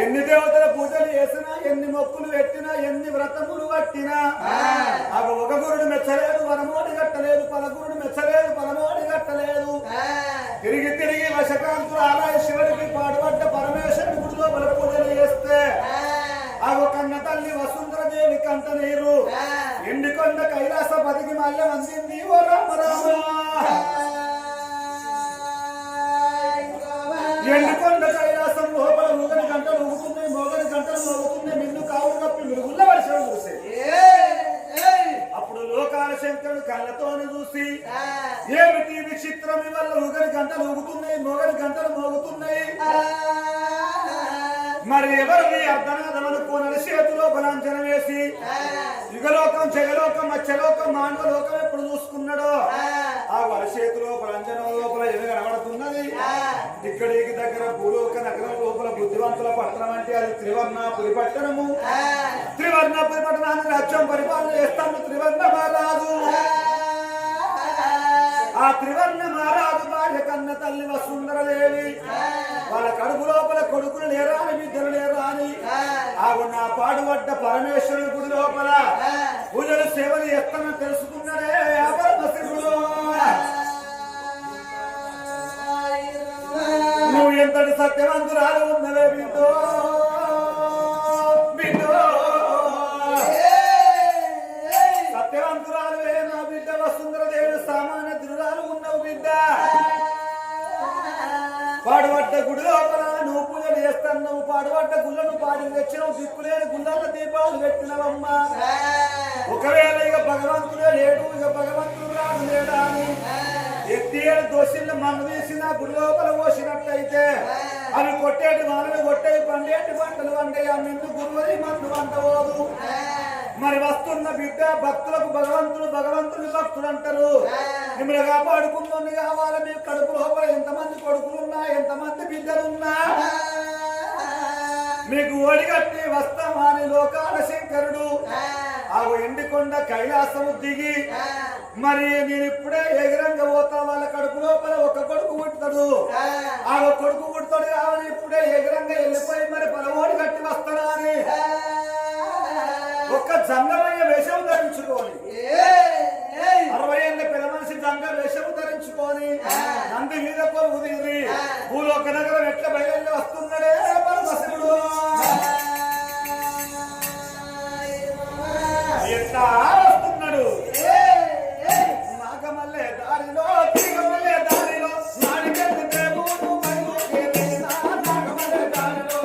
ఎన్ని దేవతల పూజలు చేసినా ఎన్ని మొక్కులు పెట్టినా ఎన్ని వ్రతములు పట్టినా ఒక గురుడు మెచ్చలేదు వరమోడి కట్టలేదు పలగురుడు మెచ్చలేదు పలమోడి కట్టలేదు తిరిగి తిరిగి వశకాంతులు ఆలయ శివుడికి పాడుపడ్డ పరమేశ్వరుడి గుడిలో బల పూజలు చేస్తే కన్న తల్లి వసుంధరదేవి కంట నీరు ఎండికొండ కైలాసపతికి మల్లె అందింది ఓ రామ రామ ఎండుకొండ కైలాసం లోపల మొగని గంటలు ఊగుతున్నాయి మొగని గంటలు మోగుతున్నాయి మిన్ను కావులు కప్పి మిరుగుళ్ళ వర్షం చూసే అప్పుడు లోకాల శంకరుడు కళ్ళతోని చూసి ఏమిటి విచిత్రం వల్ల ఊగని గంటలు ఊగుతున్నాయి మొగని గంటలు మోగుతున్నాయి మరి ఎవరిని అర్ధనాదమనుకోనని చేతిలో బలాంఛన వేసి యుగలోకం జగలోకం మత్స్యలోకం మానవలోకం ఎప్పుడు చూసుకున్నాడో ఆ వరచేతిలో బలాంఛనం లోపల ఏమి కనబడుతున్నది ఇక్కడికి దగ్గర భూలోక నగరం లోపల బుద్ధివంతుల పట్టణం అంటే అది త్రివర్ణాపురి పట్టణము త్రివర్ణాపురి పట్టణాన్ని రాజ్యం పరిపాలన చేస్తాము త్రివర్ణ మహారాజు ఆ త్రివర్ణ మహారాజు భార్య కన్న తల్లి వసుంధరదేవి వాళ్ళ కడుపు లోపల కొడుకులు లేరా అని బిడ్డలు లేరా అని నా పాడుపడ్డ పరమేశ్వరుని గుడి లోపల పూజలు సేవలు ఎత్తనని తెలుసుకున్నాడే పరమశివుడు నువ్వు ఎంతటి సత్యవంతురాలు ఉన్నవే బిడ్డో బిడ్డో సత్యవంతురాలువే నా బిడ్డ వసుంధరదేవి సామాన్య దినురాలు ఉన్నవు బిడ్డ పాడుపడ్డ గుడి లోపల నువ్వు పూజలు చేస్తున్నావు పాడుపడ్డ గుళ్ళను పాడి తెచ్చినవు దిక్కులేని గుళ్ళ దీపాలు పెట్టినవమ్మా ఒకవేళ ఇక భగవంతుడే లేడు ఇక భగవంతుడు రాదు లేడా అని ఎత్తి ఏడు దోషులను మన్ను తీసిన గుడి లోపల పోసినట్లయితే అవి కొట్టేటి వానలు కొట్టేవి పండేటి పంటలు వండాయి ఆ మిందు గురువది మన్ను వంటవోదు మరి వస్తున్న బిడ్డ భక్తులకు భగవంతుడు భగవంతుని భక్తుడు అంటారు మిమ్మల్ని కాపాడుకుందని కావాలి మీ కడుపు లోపల ఎంతమంది కొడుకులున్నా ఎంతమంది బిడ్డలున్నా మీకు ఓడిగట్టి వస్తామని లోకాల శంకరుడు ఎండికొండ కైలాసము దిగి మరి నేను ఇప్పుడే ఎగిరంగా పోతా వాళ్ళ కడుపు లోపల ఒక కొడుకు పుడతాడు ఆ కొడుకు పుడతాడు కావాలి ఇప్పుడే ఎగిరంగా వెళ్ళిపోయి మరి పలవోడి కట్టి వస్తాడా అని ఒక్క జంగమయ్య వేషం ధరించుకొని 60 ఏళ్ళ పిల్ల మనిషి జంగ వేషం ధరించుకొని నంది మీద కొలువు తీరి భూలోక నగరం ఎట్లా బయలు వస్తున్నాడే పరమశివుడు ఎట్లా వస్తున్నాడు నాగమల్లే దారిలో తీగమల్లే దారిలో నాడికెళ్ళి దేవుడు నాగమల్లే దారిలో నాగమల్లే దారిలో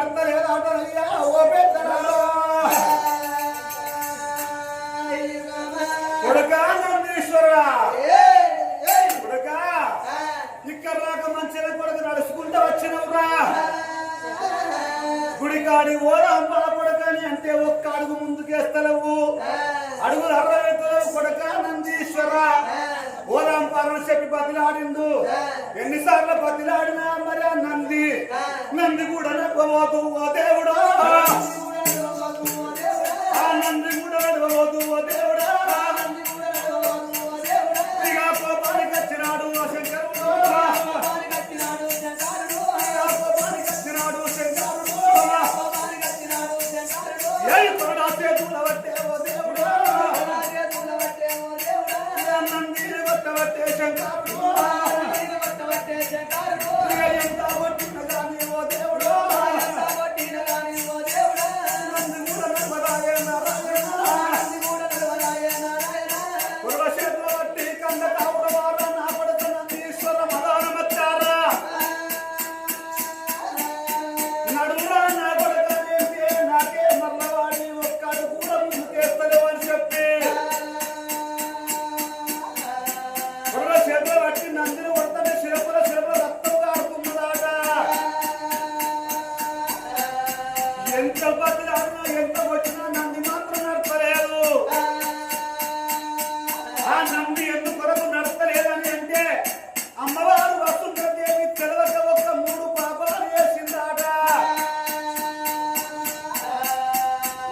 నడతలేదాట అయ్యా ఓ పెద్దరాలో కొడుకా నందీశ్వరుడా కొడుకా ఇక్కడ రాక మంచిగా కొడుకు నడుచుకుంటూ వచ్చినవురా గుడికాడి ఓరాంబా కొడకని అంటే ఒక్క అడుగు ముందుకేస్తలేవు అడుగులు అర్రవేత్తలేవు కొడక నందీశ్వర ఓరాంపాలను చెప్పి బతిలాడిండు ఎన్నిసార్లు బతిలాడినా మరి ఆ నంది కూడా నడవబోతు ఓ దేవుడా ఆ నంది కూడా నడవబోతు ఓ దేవుడా ఇక కోపానికి వచ్చినాడు శంకరుడు కోపానికి వచ్చినాడు శంకరుడు చేతుల పట్టే ఓ దేవుడా నందిని పట్టబట్టే శంకరుడు ఎంత పట్టిన గాని ఓ దేవుడా నంది కూడా నడవరాయే నారాయణ కుర్ర చేతుల పట్టి కంద కావుల వార నా పడత నందీశ్వర మదానమచ్చారా నడువురా నా పడకనేంటే నాకే మల్లవాడి ఒక్కడు కూడా ముందుకేస్తలేవు అని చెప్పి కుర్ర చేతుల పట్టి నందిని కొడతానే శిరపుల రక్తం కారుతున్నదాట ఎంత బతిలాడినా ఎంత వచ్చినా నంది మాత్రం నడపలేదు ఆ నంది ఎందుకు కొరకు నడపలేదని అంటే అమ్మవారు వసుంధరాదేవి తెలవక ఒక 3 పాపాలు చేసిందాట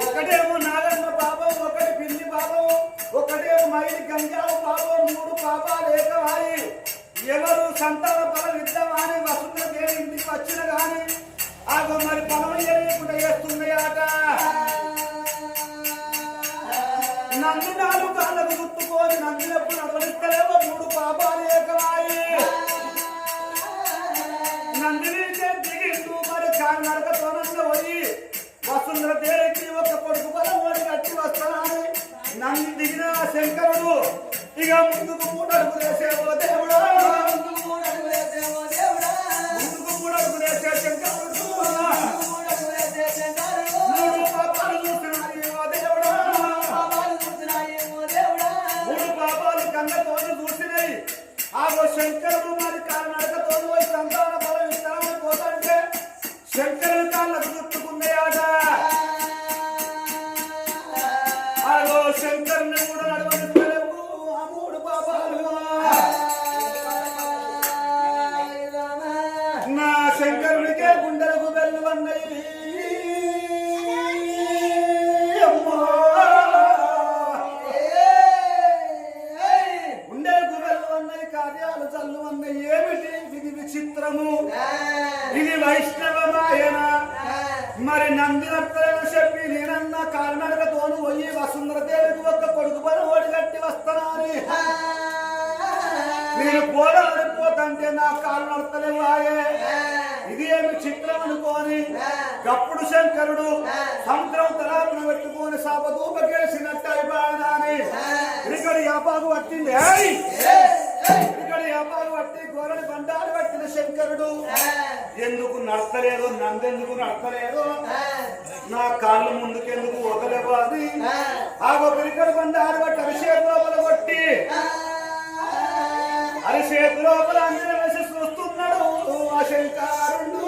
ఒకటేమో నాగమ్మ పాపం ఒకటి పిల్లి పాపం ఒకటేమో మైలి గంజావు పాపం 3 పాపాలు ఏకవాయి ఎవరు సంతాన ఫలం ఇద్దామని వసుంధరాదేవి ఇంటికి వచ్చిన గాని ఆగో మరి ఫలం చేయకుండా చేస్తున్నాయట నంది 4 కాళ్ళకు గుర్తుకొని నందినప్పుడు నడవలిస్తలేవో 3 పాపాలు ఏకవాయి నందిని దిగిండు మరి కాలినడక తోనంగా పోయి వసుంధరాదేవికి ఒక కొడుకు బలం ఓడి కట్టి వస్తానని నంది దిగిన శంకరుడు ఇక ముందుకు 3 అడుగులు వేసేవో దేవుడా ముందుకు 3 అడుగులు వేసే శంకరుడు 3 పాపాలు చూస్తున్నాయి ఓ దేవుడా 3 పాపాలు కళ్ళతోని చూసినాయి ఆగో శంకరుడు మరి కాలినడకతో పోయి సంతాన ఫలం ఇస్తామని పోతుంటే శంకరుడు కాళ్ళకు చుట్టుకున్నాయట ఆగో శంకరుని కూడా నడవనిస్తలేవు ఆ 3 పాపాలు నా శంకరునికే గుండెలకు బెల్లు అన్నయి గుండెలకు బెల్లు అన్నయి కార్యాలు చల్లు అన్నయి ఏమిటి ఇది విచిత్రము ఇది వైష్ణవమాయన మరి నంది నర్తలను చెప్పి నేనన్న కాలినడకతోను పోయి వసుంధరాదేవికి ఒక్క కొడుకు పని ఓడి కట్టి వస్తానని నేను పోదాడిపోతంటే నా కాలు నడతలేవు ఆయే ఇది ఏమి చిత్రం అనుకోని గప్పుడు శంకరుడు సముద్రం తలాపున పెట్టుకొని సాపదూపకేసినట్టు అయిపోయాని ఇక్కడ యాపాకు పట్టింది ఇక్కడ యాపాకు పట్టి గోరని బండాలు పట్టిన శంకరుడు ఎందుకు నడతలేదు నందెందుకు నడతలేదు నా కాళ్ళు ముందుకెందుకు వదలేవు అది ఆగో పిరికడు బండాలు పట్టి అరిచేతి లోపల కొట్టి అరిచేతి లోపల అందరూ వేసి చూస్తున్నాడు ఆ శంకరుడు